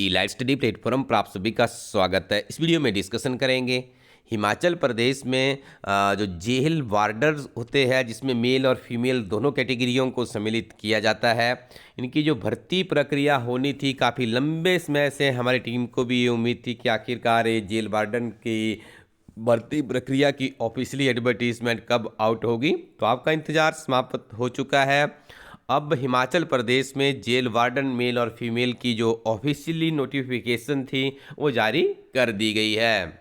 Elite study platform पर आप सभी का स्वागत है। इस वीडियो में डिस्कशन करेंगे हिमाचल प्रदेश में जो जेल वार्डर्स होते हैं, जिसमें मेल और फीमेल दोनों कैटेगरियों को सम्मिलित किया जाता है। इनकी जो भर्ती प्रक्रिया होनी थी, काफ़ी लंबे समय से हमारी टीम को भी ये उम्मीद थी कि आखिरकार ये जेल वार्डन की भर्ती प्रक्रिया की ऑफिशियली एडवर्टीजमेंट कब आउट होगी। तो आपका इंतज़ार समाप्त हो चुका है। अब हिमाचल प्रदेश में जेल वार्डन मेल और फीमेल की जो ऑफिशियली नोटिफिकेशन थी वो जारी कर दी गई है।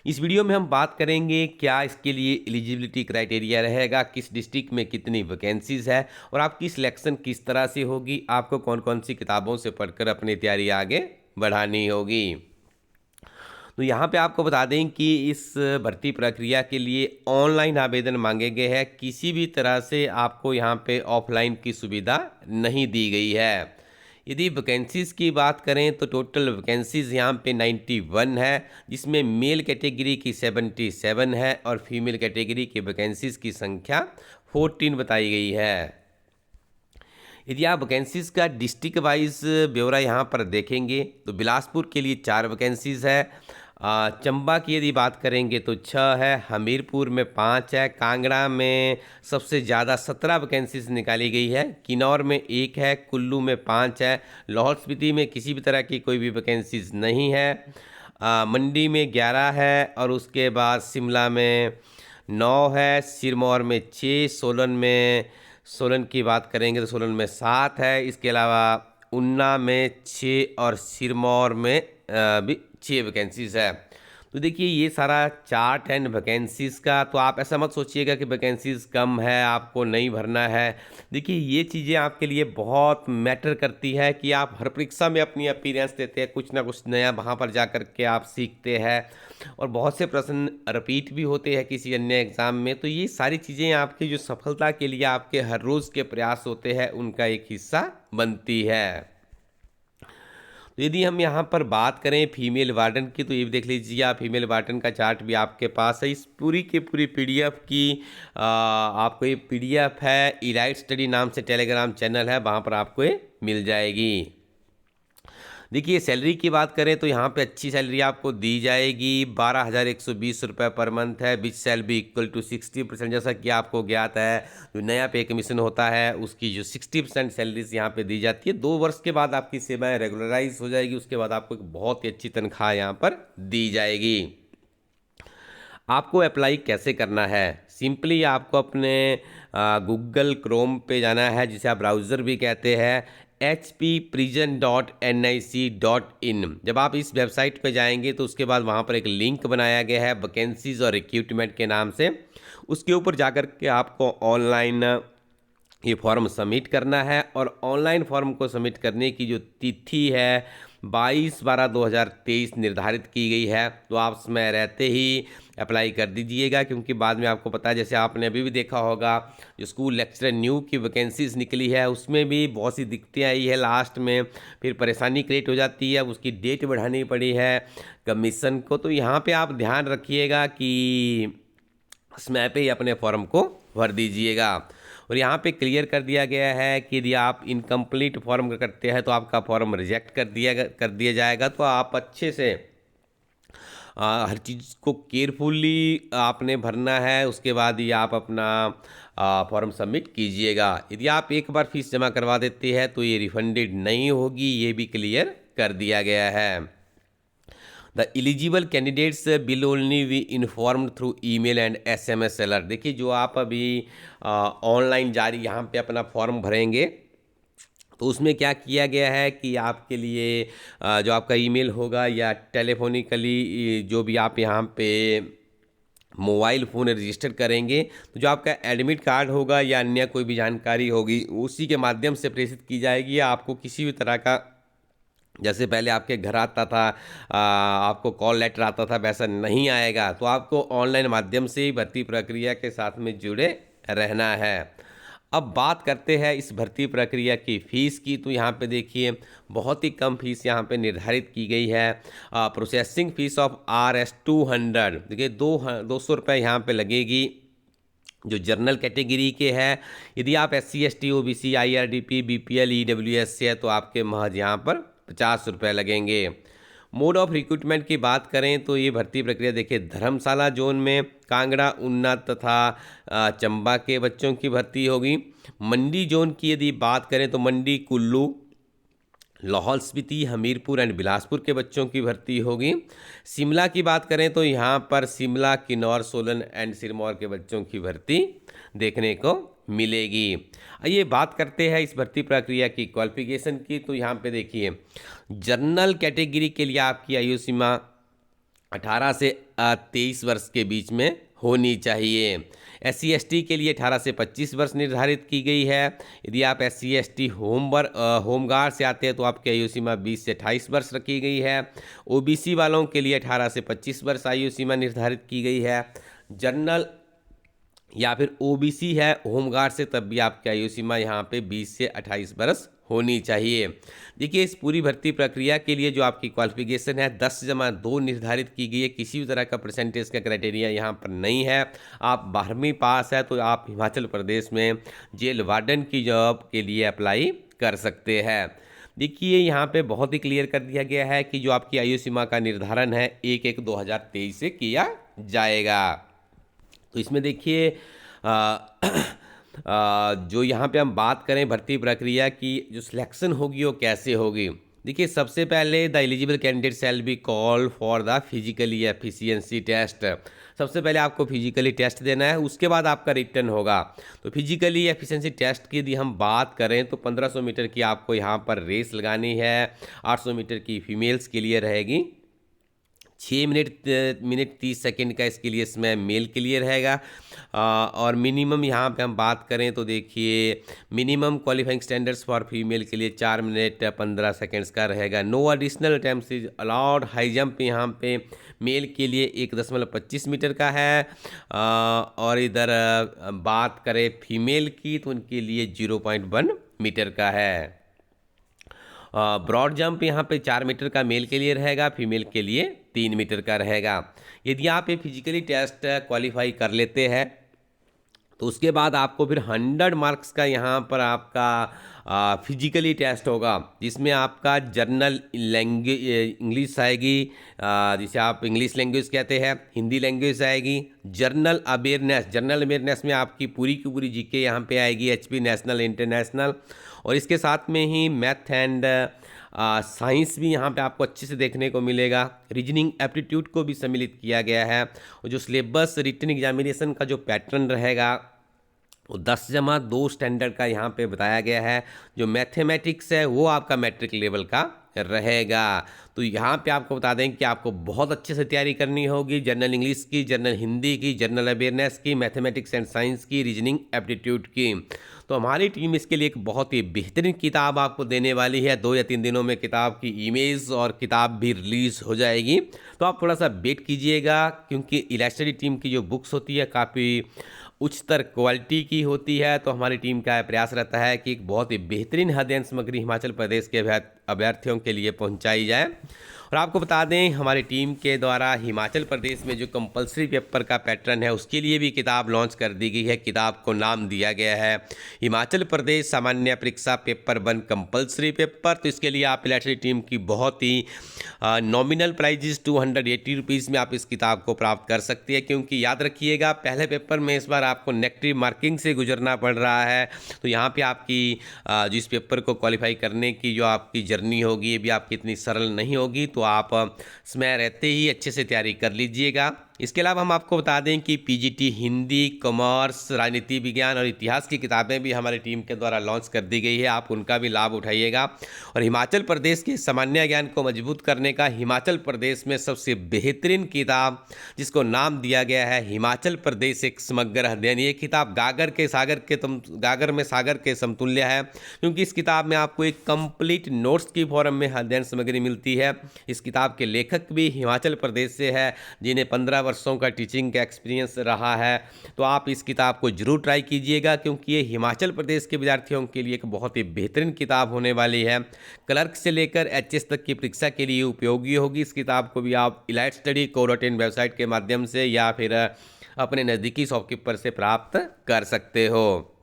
इस वीडियो में हम बात करेंगे क्या इसके लिए एलिजिबिलिटी क्राइटेरिया रहेगा, किस डिस्ट्रिक्ट में कितनी वैकेंसीज है और आपकी सिलेक्शन किस तरह से होगी, आपको कौन कौन सी किताबों से पढ़कर अपनी तैयारी आगे बढ़ानी होगी। तो यहाँ पे आपको बता दें कि इस भर्ती प्रक्रिया के लिए ऑनलाइन आवेदन मांगे गए हैं। किसी भी तरह से आपको यहाँ पे ऑफलाइन की सुविधा नहीं दी गई है। यदि वैकेंसीज़ की बात करें तो टोटल वैकेंसीज़ यहाँ पे 91 है, जिसमें मेल कैटेगरी की 77 है और फीमेल कैटेगरी की वैकेंसीज़ की संख्या 14 बताई गई है। यदि आप वैकेंसीज़ का डिस्ट्रिक्ट वाइज ब्यौरा यहाँ पर देखेंगे तो बिलासपुर के लिए 4 वैकेंसीज़ है। चंबा की यदि बात करेंगे तो 6 है, हमीरपुर में 5 है, कांगड़ा में सबसे ज़्यादा 17 वैकेंसीज निकाली गई है, किन्नौर में 1 है, कुल्लू में 5 है, लाहौल स्पीति में किसी भी तरह की कोई भी वैकेंसीज नहीं है, मंडी में 11 है और उसके बाद शिमला में 9 है, सिरमौर में 6, सोलन की बात करेंगे तो सोलन में 7 है, इसके अलावा ऊना में 6 और सिरमौर में भी 6 वैकेंसीज है। तो देखिए ये सारा चार्ट है वैकेंसीज़ का। तो आप ऐसा मत सोचिएगा कि वैकेंसीज़ कम है आपको नहीं भरना है। देखिए ये चीज़ें आपके लिए बहुत मैटर करती है कि आप हर परीक्षा में अपनी अपीयरेंस देते हैं, कुछ ना कुछ नया वहाँ पर जा कर के आप सीखते हैं और बहुत से प्रश्न रिपीट भी होते हैं किसी अन्य एग्ज़ाम में। तो ये सारी चीज़ें आपकी जो सफलता के लिए आपके हर रोज़ के प्रयास होते हैं उनका एक हिस्सा बनती है। तो यदि हम यहाँ पर बात करें फीमेल वार्डन की तो ये भी देख लीजिए आप, फीमेल वार्डन का चार्ट भी आपके पास है। इस पूरी की पूरी पीडीएफ की आपको ये पीडीएफ है, इलाइट स्टडी नाम से टेलीग्राम चैनल है, वहाँ पर आपको ये मिल जाएगी। देखिए सैलरी की बात करें तो यहाँ पे अच्छी सैलरी आपको दी जाएगी, 12,120 रुपये पर मंथ है, विच शैल बी इक्वल टू 60%। जैसा कि आपको ज्ञात है जो नया पे कमीशन होता है उसकी जो 60% सैलरीज यहाँ पे दी जाती है। 2 वर्ष के बाद आपकी सेवाएं रेगुलराइज हो जाएगी, उसके बाद आपको एक बहुत ही अच्छी तनख्वाह यहाँ पर दी जाएगी। आपको अप्लाई कैसे करना है? सिंपली आपको अपने गूगल क्रोम पे जाना है, जिसे आप ब्राउज़र भी कहते हैं, hpprison.nic.in। जब आप इस वेबसाइट पे जाएंगे तो उसके बाद वहाँ पर एक लिंक बनाया गया है वैकेंसीज और रिक्रूटमेंट के नाम से। उसके ऊपर जाकर के आपको ऑनलाइन ये फॉर्म सबमिट करना है और ऑनलाइन फॉर्म को सबमिट करने की जो तिथि है 22/12/2023 निर्धारित की गई है। तो आप समय रहते ही अप्लाई कर दीजिएगा, क्योंकि बाद में आपको पता है, जैसे आपने अभी भी देखा होगा जो स्कूल लेक्चरर न्यू की वैकेंसीज निकली है उसमें भी बहुत सी दिक्कतें आई है, लास्ट में फिर परेशानी क्रिएट हो जाती है, उसकी डेट बढ़ानी पड़ी है कमीशन को। तो यहाँ पे आप ध्यान रखिएगा कि समय पे ही अपने फॉर्म को भर दीजिएगा। और यहाँ पे क्लियर कर दिया गया है कि यदि आप इनकम्प्लीट फॉर्म करते हैं तो आपका फॉर्म रिजेक्ट कर दिया जाएगा। तो आप अच्छे से हर चीज़ को केयरफुली आपने भरना है, उसके बाद ही आप अपना फॉर्म सबमिट कीजिएगा। यदि आप एक बार फीस जमा करवा देते हैं तो ये रिफंडेड नहीं होगी, ये भी क्लियर कर दिया गया है। The eligible candidates will only be informed through email and SMS alert. देखिए जो आप अभी ऑनलाइन जारी यहाँ पे अपना फॉर्म भरेंगे तो उसमें क्या किया गया है कि आपके लिए जो आपका ईमेल होगा या टेलीफोनिकली जो भी आप यहाँ पे मोबाइल फ़ोन रजिस्टर करेंगे तो जो आपका एडमिट कार्ड होगा या अन्य कोई भी जानकारी होगी उसी के माध्यम से प्रेषित की जाएगी। आपको किसी भी तरह का, जैसे पहले आपके घर आता था आपको कॉल लेटर आता था, वैसा नहीं आएगा। तो आपको ऑनलाइन माध्यम से ही भर्ती प्रक्रिया के साथ में जुड़े रहना है। अब बात करते हैं इस भर्ती प्रक्रिया की फ़ीस की। तो यहाँ पे देखिए बहुत ही कम फीस यहाँ पे निर्धारित की गई है। प्रोसेसिंग फ़ीस ऑफ RS 200, देखिए 200 रुपये यहाँ पे लगेगी जो जनरल कैटेगरी के हैं। यदि आप SC ST OBC IRDP BPL EWS से है तो आपके महज यहाँ पर ₹50 लगेंगे। मोड ऑफ रिक्रूटमेंट की बात करें तो ये भर्ती प्रक्रिया देखिए धर्मशाला जोन में कांगड़ा, उन्ना तथा चंबा के बच्चों की भर्ती होगी। मंडी जोन की यदि बात करें तो मंडी, कुल्लू, लाहौल स्पीति, हमीरपुर एंड बिलासपुर के बच्चों की भर्ती होगी। शिमला की बात करें तो यहाँ पर शिमला, किन्नौर, सोलन एंड सिरमौर के बच्चों की भर्ती देखने को मिलेगी। आइए बात करते हैं इस भर्ती प्रक्रिया की क्वालिफिकेशन की। तो यहाँ पे देखिए जनरल कैटेगरी के लिए आपकी आयु सीमा 18 से 23 वर्ष के बीच में होनी चाहिए। SC ST के लिए 18 से 25 वर्ष निर्धारित की गई है। यदि आप SC ST होमगार्ड से आते हैं तो आपकी आयु सीमा 20 से 28 वर्ष रखी गई है। OBC वालों के लिए 18 से 25 वर्ष आयु सीमा निर्धारित की गई है। जनरल या फिर OBC है होमगार्ड से, तब भी आपकी आयु सीमा यहाँ पे 20 से 28 वर्ष होनी चाहिए। देखिए इस पूरी भर्ती प्रक्रिया के लिए जो आपकी क्वालिफिकेशन है 10+2 निर्धारित की गई है। किसी भी तरह का परसेंटेज का क्राइटेरिया यहाँ पर नहीं है। आप 12वीं पास है तो आप हिमाचल प्रदेश में जेल वार्डन की जॉब के लिए अप्लाई कर सकते हैं। देखिए यहाँ पे बहुत ही क्लियर कर दिया गया है कि जो आपकी आयु सीमा का निर्धारण है 1/1/2023 से किया जाएगा। तो इसमें देखिए जो यहाँ पे हम बात करें भर्ती प्रक्रिया की, जो सिलेक्शन होगी वो कैसे होगी। देखिए सबसे पहले the eligible candidate shall be call for the physically efficiency test. सबसे पहले आपको फिजिकली टेस्ट देना है, उसके बाद आपका रिटर्न होगा। तो फिजिकली एफिशिएंसी टेस्ट की यदि हम बात करें तो 1500 मीटर की आपको यहाँ पर रेस लगानी है। 800 मीटर की फीमेल्स के लिए रहेगी। 6 मिनट 30 सेकेंड का इसके लिए इसमें मेल के लिए रहेगा। और मिनिमम यहाँ पे हम बात करें तो देखिए minimum qualifying standards for female के लिए 4 मिनट 15 सेकेंड्स का रहेगा। No additional attempts is allowed. High jump यहाँ पे मेल के लिए 1.25 मीटर का है। और इधर बात करें फीमेल की तो उनके लिए 0.1 मीटर का है। ब्रॉड जंप यहाँ पे 4 मीटर का मेल के लिए रहेगा, फीमेल के लिए 3 मीटर का रहेगा। यदि आप ये फिजिकली टेस्ट क्वालिफाई कर लेते हैं तो उसके बाद आपको फिर 100 मार्क्स का यहाँ पर आपका फिजिकली टेस्ट होगा, जिसमें आपका जनरल लैंग्वेज इंग्लिश आएगी, जिसे आप इंग्लिश लैंग्वेज कहते हैं, हिंदी लैंग्वेज आएगी। जनरल अवेयरनेस में आपकी पूरी की पूरी जीके यहाँ पे आएगी, HP नेशनल इंटरनेशनल। और इसके साथ में ही मैथ एंड साइंस भी यहाँ पे आपको अच्छे से देखने को मिलेगा। रीजनिंग एप्टीट्यूड को भी सम्मिलित किया गया है। और जो सिलेबस रिटन एग्जामिनेशन का जो पैटर्न रहेगा वो 10+2 स्टैंडर्ड का यहाँ पे बताया गया है। जो मैथमेटिक्स है वो आपका मैट्रिक लेवल का रहेगा। तो यहाँ पे आपको बता दें कि आपको बहुत अच्छे से तैयारी करनी होगी, जनरल इंग्लिश की, जनरल हिंदी की, जनरल अवेयरनेस की, मैथमेटिक्स एंड साइंस की, रीजनिंग एप्टीट्यूड की। तो हमारी टीम इसके लिए एक बहुत ही बेहतरीन किताब आपको देने वाली है। 2 या 3 दिनों में किताब की इमेज और किताब भी रिलीज़ हो जाएगी। तो आप थोड़ा सा वेट कीजिएगा, क्योंकि इलास्ट्रेटी टीम की जो बुक्स होती है काफ़ी उच्चतर क्वालिटी की होती है। तो हमारी टीम का प्रयास रहता है कि एक बहुत ही बेहतरीन अध्ययन सामग्री हिमाचल प्रदेश के अभ्यर्थियों के लिए पहुंचाई जाए। और आपको बता दें हमारी टीम के द्वारा हिमाचल प्रदेश में जो कंपलसरी पेपर का पैटर्न है उसके लिए भी किताब लॉन्च कर दी गई है। किताब को नाम दिया गया है हिमाचल प्रदेश सामान्य परीक्षा पेपर 1 कंपलसरी पेपर। तो इसके लिए आप इलास्ट्रेटी टीम की बहुत ही नॉमिनल प्राइजेस 280 रुपीज़ में आप इस किताब को प्राप्त कर सकती है। क्योंकि याद रखिएगा पहले पेपर में इस बार आपको नेगेटिव मार्किंग से गुजरना पड़ रहा है। तो यहाँ पे आपकी जो इस पेपर को क्वालिफाई करने की जो आपकी जर्नी होगी ये भी आपकी इतनी सरल नहीं होगी। तो आप समय रहते ही अच्छे से तैयारी कर लीजिएगा। इसके अलावा हम आपको बता दें कि PGT हिंदी, कॉमर्स, राजनीति विज्ञान और इतिहास की किताबें भी हमारी टीम के द्वारा लॉन्च कर दी गई है। आप उनका भी लाभ उठाइएगा। और हिमाचल प्रदेश के सामान्य ज्ञान को मजबूत करने का हिमाचल प्रदेश में सबसे बेहतरीन किताब, जिसको नाम दिया गया है हिमाचल प्रदेश एक समग्र अध्ययन। ये किताब गागर में सागर के समतुल्य है, क्योंकि इस किताब में आपको एक कंप्लीट नोट्स की फॉर्म में अध्ययन सामग्री मिलती है। इस किताब के लेखक भी हिमाचल प्रदेश से है, जिन्हें 15 वर्षों का टीचिंग का एक्सपीरियंस रहा है। तो आप इस किताब को जरूर ट्राई कीजिएगा, क्योंकि ये हिमाचल प्रदेश के विद्यार्थियों के लिए एक बहुत ही बेहतरीन किताब होने वाली है। क्लर्क से लेकर HS तक की परीक्षा के लिए उपयोगी होगी। इस किताब को भी आप elitestudy.co.in वेबसाइट के माध्यम से या फिर अपने नज़दीकी शॉपकीपर से प्राप्त कर सकते हो।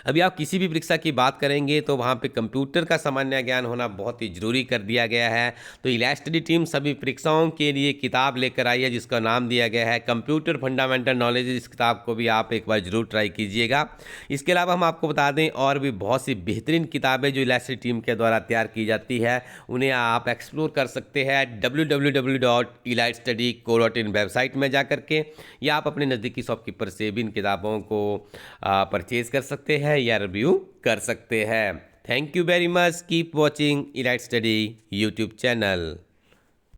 अभी आप किसी भी परीक्षा की बात करेंगे तो वहाँ पे कंप्यूटर का सामान्य ज्ञान होना बहुत ही ज़रूरी कर दिया गया है। तो इलाइट स्टडी टीम सभी परीक्षाओं के लिए किताब लेकर आई है जिसका नाम दिया गया है कंप्यूटर फंडामेंटल नॉलेज। इस किताब को भी आप एक बार ज़रूर ट्राई कीजिएगा। इसके अलावा हम आपको बता दें और भी बहुत सी बेहतरीन किताबें जो इलाइट स्टडी टीम के द्वारा तैयार की जाती है, उन्हें आप एक्सप्लोर कर सकते हैं www.elitestudy.co.in वेबसाइट में जा करके, या आप अपने नज़दीकी शॉपकीपर से भी इन किताबों को परचेज कर सकते हैं या रिव्यू कर सकते हैं। Thank you very much. Keep watching elite study YouTube channel.